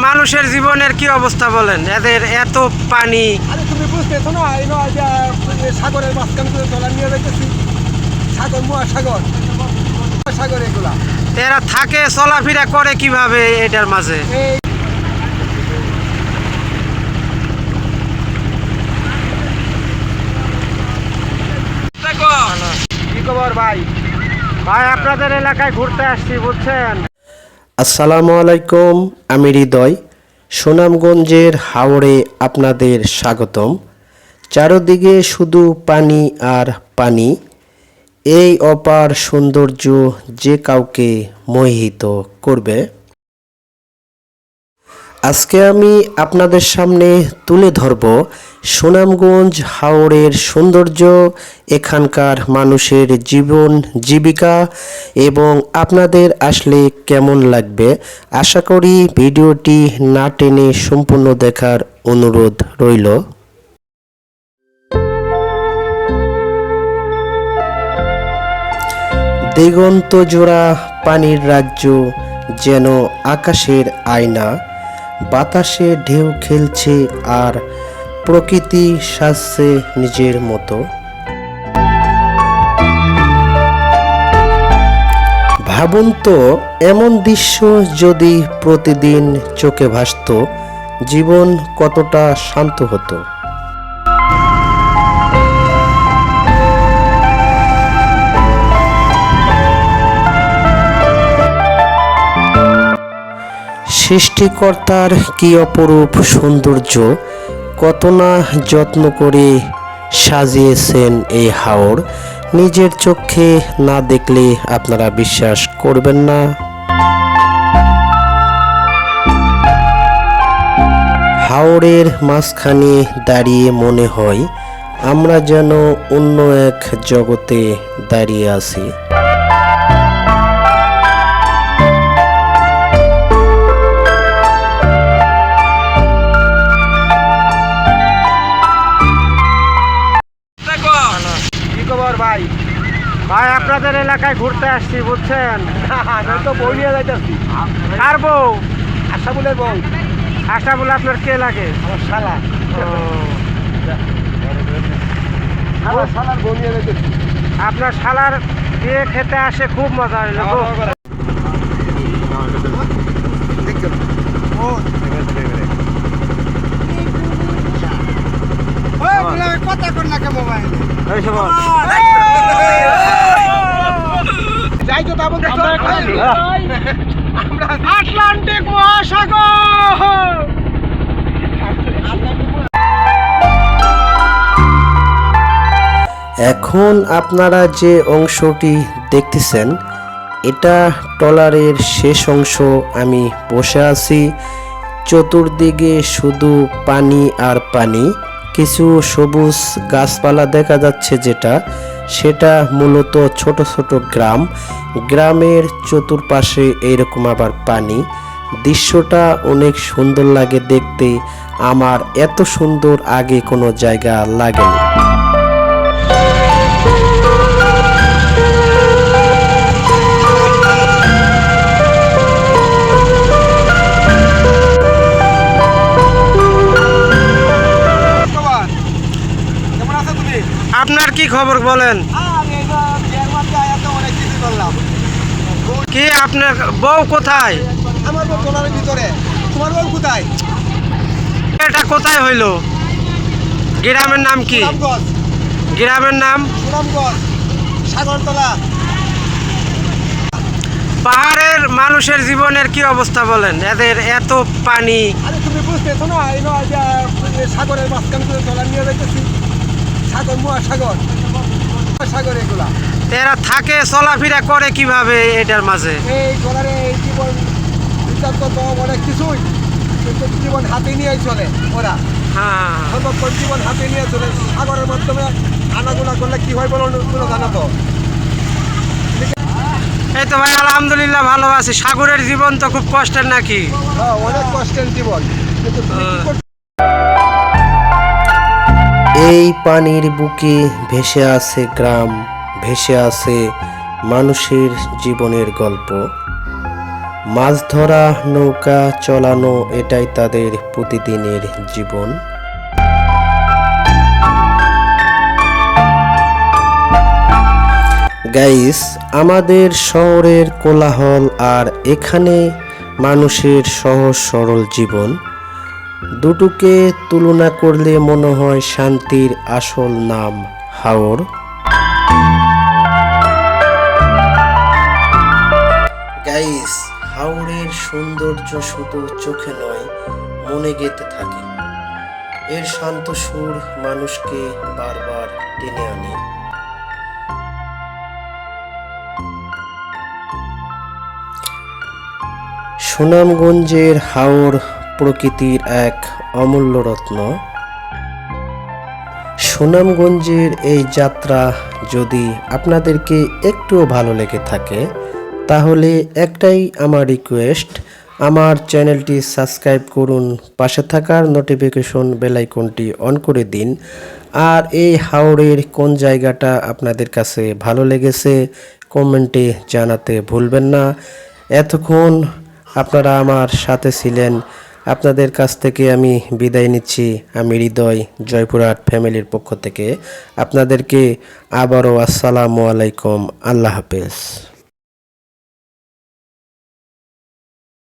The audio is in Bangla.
মানুষের জীবনের কি অবস্থা বলেন, এদের এত পানি। আরে তুমি বুঝতেছো না, সাগরের মাঝখান করে জল নিয়ে যাইতেছি, সাগর মহাসাগর সাগর এগুলা। এরা থাকে চলাফেরা করে কিভাবে এটার মাঝে? কি খবর ভাই? ভাই আপনাদের এলাকায় ঘুরতে আসছি, বুঝছেন। আসসালামু আলাইকুম, আমি হৃদয়। সুনামগঞ্জের হাওড়ে আপনাদের স্বাগতম। চারদিকে শুধু পানি আর পানি। এই অপার সৌন্দর্য যে কাউকে মোহিত করবে। আজকে আমি আপনাদের সামনে তুলে ধরব সুনামগঞ্জ হাওরের সৌন্দর্য, এখানকার মানুষের জীবন জীবিকা এবং আপনাদের আসলে কেমন লাগবে। আশা করি ভিডিওটি না টেনে সম্পূর্ণ দেখার অনুরোধ রইল। দিগন্ত জোড়া পানির রাজ্য, যেন আকাশের আয়না। বাতাসে ঢেউ খেলছে আর প্রকৃতি সাজছে নিজের মতো। ভাবুন তো, এমন দৃশ্য যদি প্রতিদিন চোখে ভাসতো, জীবন কতটা শান্ত হতো। সৃষ্টিকর্তার কি অপরূপ সৌন্দর্য, কত না যত্ন করে সাজিয়েছেন এই হাওর। নিজের চোখে না দেখলে আপনারা বিশ্বাস করবেন না। হাওরের মাঝখানে দাঁড়িয়ে মনে হয় আমরা যেন অন্য এক জগতে দাঁড়িয়ে আছি। ভাই ভাই আপনাদের এলাকায় ঘুরতে আসছি, বুঝছেন। আমি তো বই নিয়ে যাইতেছি। কার বউ? আশা বলে বউ। আশা বলে আপনার কে লাগে? আমার শালা। আমার শালার বউ নিয়ে যাইতেছি। আপনার শালার বিয়ে খেতে আসে, খুব মজা হইলো গো। কথা কর না কে মোবাইল যাই তো তাবো আটলান্টিক মহাসাগর। এখন আপনারা যে অংশটি দেখতেছেন, এটা ট্রলারের শেষ অংশ। আমি বসে আছি, চতুর্দিকে শুধু পানি আর পানি। কিছু সবুজ গাছপালা দেখা যাচ্ছে, সেটা মূলত ছোট ছোট গ্রাম। গ্রামের চতুর্পাশে এইরকম আবার পানি। দৃশ্যটা অনেক সুন্দর লাগে দেখতে। আমার এত সুন্দর আগে কোনো জায়গা লাগেনি। আপনার কি খবর বলেন? কি আপনার বউ কোথায়? আমার বউ ট্রলারের ভিতরে। তোমার বউ কোথায়? এটা কোথায় হইলো? গ্রামের নাম কি? সুনামগঞ্জ। গ্রামের নাম সুনামগঞ্জ, সাগরতলা। পাহাড়ের মানুষের জীবনের কি অবস্থা বলেন, এদের এত পানি। আরে তুমি বুঝতেছো না, সাগরের মাঝখান করে জল নিয়ে যাইতেছি, সাগর মহাসাগর সাগর এগুলা। এরা থাকে চলাফেরা করে কিভাবে এটার মাঝে? এই ট্রলারে এই জীবন বিচার তো অনেক কিছুই, কিন্তু জীবন হাতে নিয়ে চলে ওরা। হ্যাঁ, সর্বক্ষণ জীবন হাতে নিয়ে চলে। সাগরের মাধ্যমে আনাগোনা করলে কি হয় বলো কোনো জানো তো? এই তো ভাই আলহামদুলিল্লাহ ভালো আছি। সাগরের জীবন তো খুব কষ্টের নাকি? হ্যাঁ, অনেক কষ্টের জীবন, কিন্তু তুমি কি করছো? এই পানির বুকে ভেসে আছে গ্রাম, ভেসে আছে মানুষের জীবনের গল্প। মাছ ধরা, নৌকা চালানো এটাই তাদের প্রতিদিনের জীবন। গাইস, আমাদের শহরের কোলাহল আর এখানে মানুষের সহজ সরল জীবন, দুটোকে তুলনা করলে মনে হয় শান্তির আসল নাম হাওর। গাইস, হাওরের সৌন্দর্য শুধু চোখে নয়, মনে গেঁথে থাকে। এর শান্ত সুর মানুষকে বারবার টেনে আনে। সুনামগঞ্জের হাওর প্রকৃতির এক অমূল্য রত্ন। সুনামগঞ্জের এই যাত্রা যদি আপনাদেরকে একটুও ভালো লেগে থাকে, তাহলে একটাই আমার রিকোয়েস্ট, আমার চ্যানেলটি সাবস্ক্রাইব করুন, পাশে থাকার নোটিফিকেশন বেল আইকনটি অন করে দিন। আর এই হাওরের কোন জায়গাটা আপনাদের কাছে ভালো লেগেছে কমেন্টে জানাতে ভুলবেন না। এতক্ষণ আপনারা আমার সাথে ছিলেন, আপনাদের কাছ থেকে আমি বিদায় নিচ্ছি। আমি হৃদয়, জয়পুরহাট ফ্যামিলির পক্ষ থেকে আপনাদেরকে আবারও আসসালামু আলাইকুম, আল্লাহ হাফেজ।